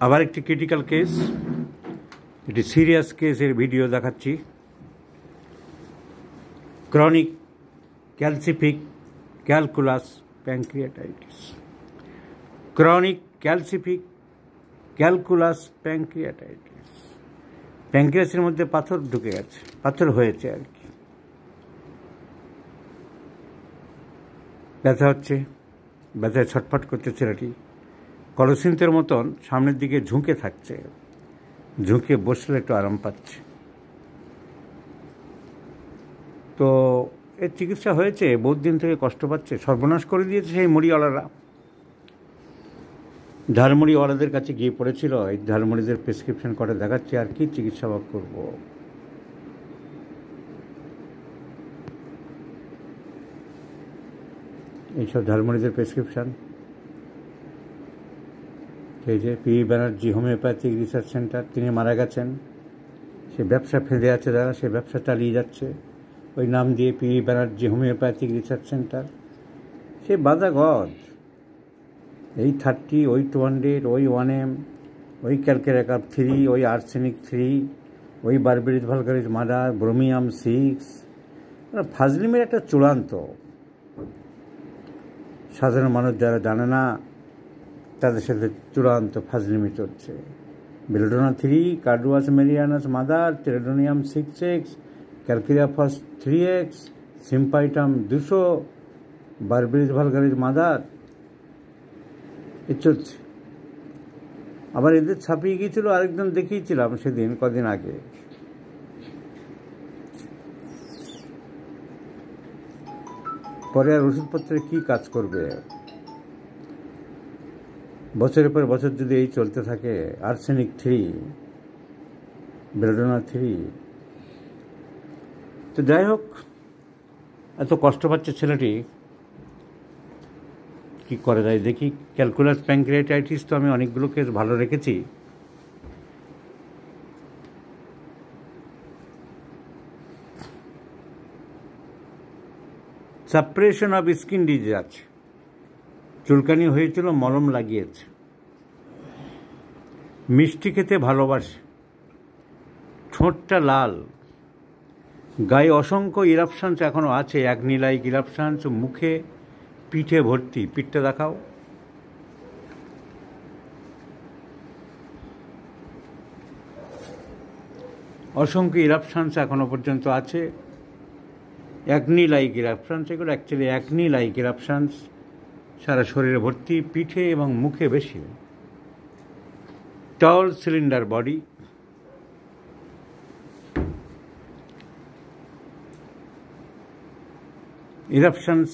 আবার একটি critical case, এটি সিরিয়াস কেসের ভিডিও দেখাচ্ছি। Chronic calcific calculus pancreatitis. Chronic calcific calculus pancreatitis, প্যানক্রিয়াসের মধ্যে পাথর ঢুকে গেছে, পাথর হয়েছে আর কি। ব্যথা হচ্ছে, ব্যথায় ছটফট করছে ছেলেটি, কলসিন্তের মতন সামনের দিকে ঝুঁকে থাকছে, ঝুঁকে বসলে একটু আরাম পাচ্ছে। তো এর চিকিৎসা হয়েছে, বহুত দিন থেকে কষ্ট পাচ্ছে, সর্বনাশ করে দিয়েছে সেই মুড়িওয়ালারা। ঝালমুড়িওয়ালাদের কাছে গিয়ে পড়েছিল, এই ঝালমুড়িদের প্রেসক্রিপশন করে দেখাচ্ছে, আর কি চিকিৎসা করব। এইসব ঝালমুড়িদের প্রেসক্রিপশন। এই যে P Banerjee homeopathic research centre, তিনি মারা গেছেন, সে ব্যবসা ফেঁদে আছে যারা, সে ব্যবসা চালিয়ে যাচ্ছে ওই নাম দিয়ে, P Banerjee homeopathic research centre. সে বাধা গদ, এই 30, ওই 200, ওই 1M, ওই ক্যালকেরাকাপ 3, ওই আর্সেনিক 3, ওই বারবেরিজ ভালগারিজ মার্ডার, ব্রোমিয়াম 6, ফাজলিমের একটা চূড়ান্ত। সাধারণ মানুষ যারা জানে না তাদের সাথে চূড়ান্ত ফাজলিমি চলছে। বেলোডোনা 3, কার্ডুয়াস মেরিয়ানাস মাদার, টেরেডোনিয়াম 6X, calcarea phos 3X, symphytum 200, berberis vulgaris mother, এ চলছে। আবার এদের ছাপিয়ে গিয়েছিল, আরেকজন দেখিয়েছিলাম সেদিন, কদিন আগে। পরে আর ওষুধপত্রে কি কাজ করবে? বছরের পর বছর যদি এই চলতে থাকে, আর্সেনিক 3, বেলোডোনা 3। তো যাই হোক, এত কষ্ট পাচ্ছে ছেলেটি, কি করে যায় দেখি। ক্যালকুলাস প্যানক্রিয়াটাইটিস তো আমি অনেকগুলো কেস ভালো রেখেছি। সাপ্রেশন অফ স্কিন ডিজিজ আছে, চুলকানি হয়েছিল, মলম লাগিয়েছে। মিষ্টি খেতে ভালোবাসে, ঠোঁটটা লাল, গায়ে অসংখ্য ইরাপশানস এখনও আছে, অ্যাকনি-লাইক ইরাপশানস, মুখে পিঠে ভর্তি। পিঠটা দেখাও। অসংখ্য ইরাপশানস এখনো পর্যন্ত আছে, অ্যাকনি-লাইক ইরাপশানস। এগুলো অ্যাকচুয়ালি অ্যাকনি-লাইক ইরাপশানস, সারা শরীরে ভর্তি, পিঠে এবং মুখে বেশি। Tall cylinder body, eruptions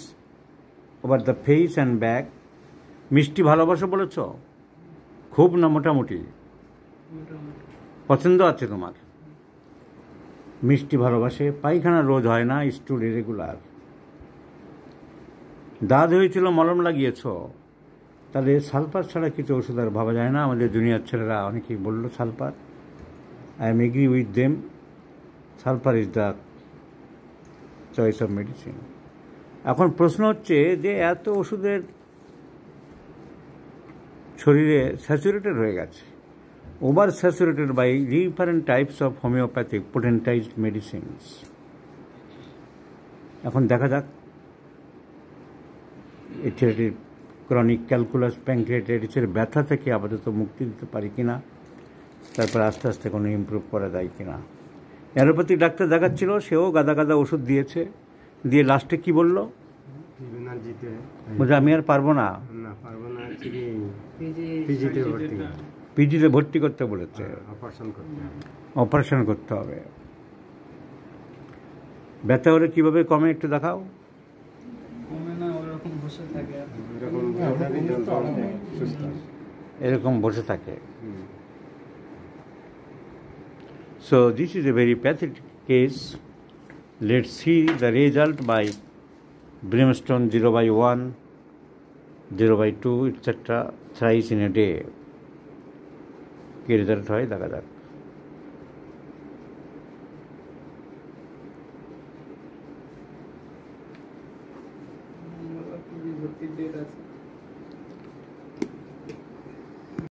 over the face and back. মিষ্টি ভালোবাসো বলেছ, খুব না মোটামুটি? পছন্দ আছে তোমার? মিষ্টি ভালোবাসে, পায়খানা রোজ হয় না, স্টুল ইরেগুলার। দাঁত হয়েছিল, মলম লাগিয়েছ, তাহলে সালফার ছাড়া কিছু ওষুধ আর ভাবা যায় না। আমাদের জুনিয়র ছেলেরা অনেকেই বলল sulphur, I am agree with them, sulphur is the choice of medicine. এখন প্রশ্ন হচ্ছে যে এত ওষুধের শরীরে স্যাচুরেটেড হয়ে গেছে, over saturated by different types of homeopathic potentized medicines. এখন দেখা যাক এই ছেলেটির ক্রনিক ক্যালকুলাস প্যানক্রিয়াটাইটিসের ব্যথা থেকে আপাতত মুক্তি দিতে পারি কিনা, তারপর আস্তে আস্তে কোনো ইমপ্রুভ করা যায় কিনা। অ্যালোপ্যাথিক ডাক্তার দেখাচ্ছিল, সেও গাদা গাদা ওষুধ দিয়েছে, দিয়ে লাস্টে কি বললো, বলছে আমি আর পারবো না, পিজিতে ভর্তি করতে বলেছে, অপারেশন করতে হবে। ব্যথা হলে কিভাবে কমে একটু দেখাও। এরকম বসে থাকে। So this is a very pathetic case. Let's see the result by brimstone 0/1, 0/2, etc. thrice in a day. কি রেজাল্ট হয় দেখা যাক।